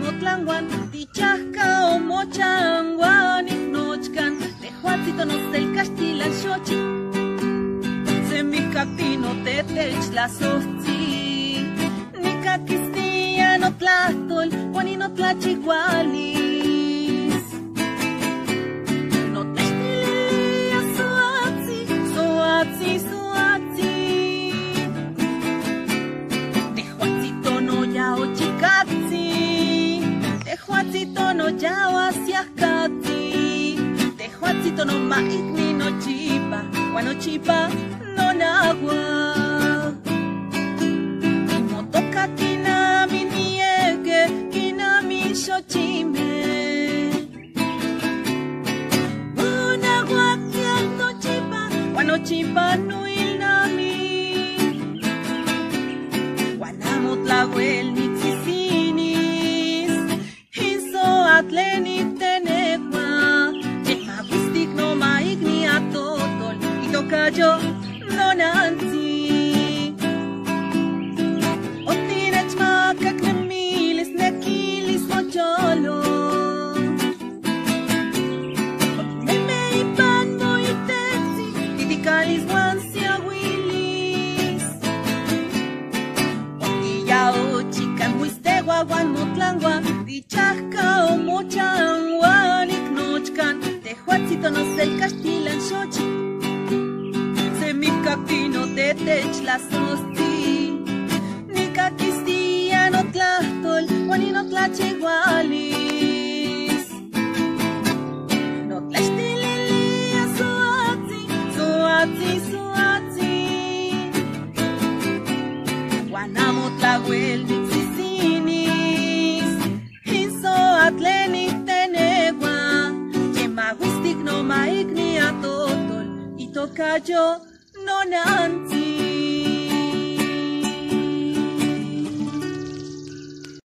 motlanguan, tichasca o mochanguan, ignochcan, tejuatito no el castilan xochi. Semicatino te tech la sosti, ni caquistía no tlatol, juani no tlachihualis. No tlachtililia soatzi, soatzi, soatzi. Tejuatzito no yao chicatzi, tejuatzito no yao asiacatzi. Tejuatzito no maigni no chipa, guano chipa no nagua. Motoka kinami niege, kinami xochime. Unagua no chipa, guano chipa no ilnami. Guanamotlahuel ni tzisinis, hizo atleni tenegua. Magustik no maigni atotol, y toca yo no nanti. Otinech makak nemilis, nekilis no cholo. Otmeme ipan no itexi, titikalis guansia wilis. Otiyao chican huistegua guan motlangua, tichasca o mochanguan ignochcan. Tejuatzito no el castilan xochi. Semicactino te tech la sosti. Ni caquistía no tlahtol, juani no tlachihualis. No tlachtililia soatzi, soatzi, soatzi. Guanamotlahuel ni tzisinis, hizo atleni tenegua. Magustik no maigni atotol, y toca yo no nanti.